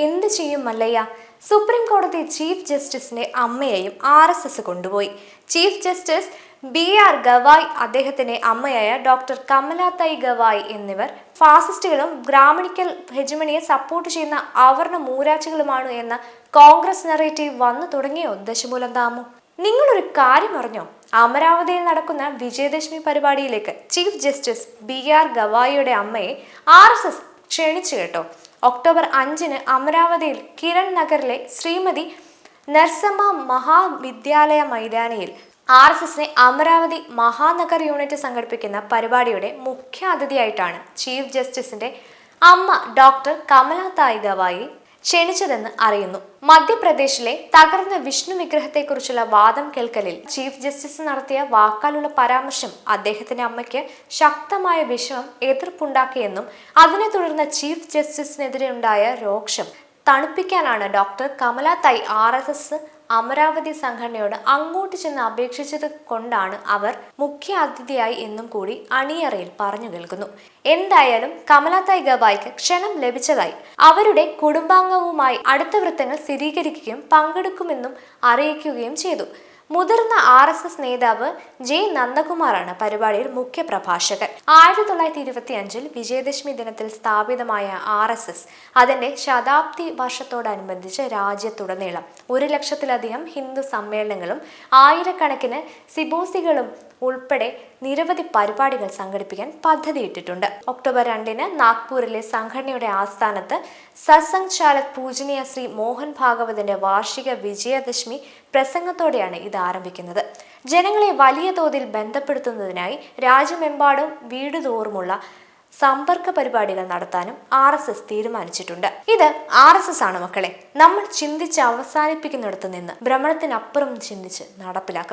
എന്ത് ചെയ്യും മല്ലയ്യ? സുപ്രീം കോടതി ചീഫ് ജസ്റ്റിസിന്റെ അമ്മയെയും RSS കൊണ്ടുപോയി. ചീഫ് ജസ്റ്റിസ് BR ഗവായ്, അദ്ദേഹത്തിന്റെ അമ്മയായ ഡോക്ടർ കമലാതൈ ഗവായ് എന്നിവർ ഫാസിസ്റ്റുകളും ബ്രാഹ്മണിക്കൽ ഹെജമണിയെ സപ്പോർട്ട് ചെയ്യുന്ന അവർണ മൂരാച്ചികളുമാണ് എന്ന കോൺഗ്രസ് നറേറ്റീവ് വന്നു തുടങ്ങിയോ ദശമൂലം ദാമു? നിങ്ങളൊരു കാര്യം അറിഞ്ഞോ? അമരാവതിയിൽ നടക്കുന്ന വിജയദശമി പരിപാടിയിലേക്ക് ചീഫ് ജസ്റ്റിസ് BR ഗവായിയുടെ അമ്മയെ RSS ക്ഷണിച്ചു കേട്ടോ. ഒക്ടോബർ 5-ന് അമരാവതിയിൽ കിരൺ നഗറിലെ ശ്രീമതി നർസമ്മ മഹാവിദ്യാലയ മൈതാനിയിൽ RSSനെ അമരാവതി മഹാനഗർ യൂണിറ്റ് സംഘടിപ്പിക്കുന്ന പരിപാടിയുടെ മുഖ്യ അതിഥിയായിട്ടാണ് ചീഫ് ജസ്റ്റിസിന്റെ അമ്മ ഡോക്ടർ കമലാതായി ഗവായി ക്ഷണിച്ചതെന്ന് അറിയുന്നു. മധ്യപ്രദേശിലെ തകർന്ന വിഷ്ണു വിഗ്രഹത്തെക്കുറിച്ചുള്ള വാദം കേൾക്കലിൽ ചീഫ് ജസ്റ്റിസ് നടത്തിയ വാക്കാലുള്ള പരാമർശം അദ്ദേഹത്തിന്റെ അമ്മയ്ക്ക് ശക്തമായ വിഷമം എതിർപ്പുണ്ടാക്കിയെന്നും അതിനെ തുടർന്ന് ചീഫ് ജസ്റ്റിസിനെതിരെ ഉണ്ടായ രോക്ഷം തണുപ്പിക്കാനാണ് ഡോക്ടർ കമലാതായി RSS അമരാവതി സംഘടനയോട് അങ്ങോട്ട് ചെന്ന് അപേക്ഷിച്ചത് കൊണ്ടാണ് അവർ മുഖ്യ അതിഥിയായി എന്നും കൂടി അണിയറയിൽ പറഞ്ഞു കേൾക്കുന്നു. എന്തായാലും കമലാതായി ഗവായിക്ക് ക്ഷണം ലഭിച്ചതായി അവരുടെ കുടുംബാംഗവുമായി അടുത്ത വൃത്തങ്ങൾ സ്ഥിരീകരിക്കുകയും പങ്കെടുക്കുമെന്നും അറിയിക്കുകയും ചെയ്തു. മുതിർന്ന RSS നേതാവ് J. നന്ദകുമാറാണ് പരിപാടിയിൽ മുഖ്യ പ്രഭാഷകൻ. 1925 വിജയദശമി ദിനത്തിൽ സ്ഥാപിതമായ RSS അതിന്റെ ശതാബ്ദി വർഷത്തോടനുബന്ധിച്ച് രാജ്യത്തുടനീളം 100,000-ലധികം ഹിന്ദു സമ്മേളനങ്ങളും ആയിരക്കണക്കിന് സിമ്പോസികളും ഉൾപ്പെടെ നിരവധി പരിപാടികൾ സംഘടിപ്പിക്കാൻ പദ്ധതിയിട്ടിട്ടുണ്ട്. ഒക്ടോബർ 2-ന് നാഗ്പൂരിലെ സംഘടനയുടെ ആസ്ഥാനത്ത് സത്സംഗ് ചാലക് പൂജനീയ ശ്രീ മോഹൻ ഭാഗവതിന്റെ വാർഷിക വിജയദശമി പ്രസംഗത്തോടെയാണ് ഇത് ആരംഭിക്കുന്നത്. ജനങ്ങളെ വലിയ തോതിൽ ബന്ധപ്പെടുത്തുന്നതിനായി രാജ്യമെമ്പാടും വീടുതോറുമുള്ള സമ്പർക്ക പരിപാടികൾ നടത്താനും RSS തീരുമാനിച്ചിട്ടുണ്ട്. ഇത് RSS ആണ് മക്കളെ. നമ്മൾ ചിന്തിച്ച് അവസാനിപ്പിക്കുന്നിടത്ത് നിന്ന് ഭ്രമണത്തിനപ്പുറം ചിന്തിച്ച് നടപ്പിലാക്കും.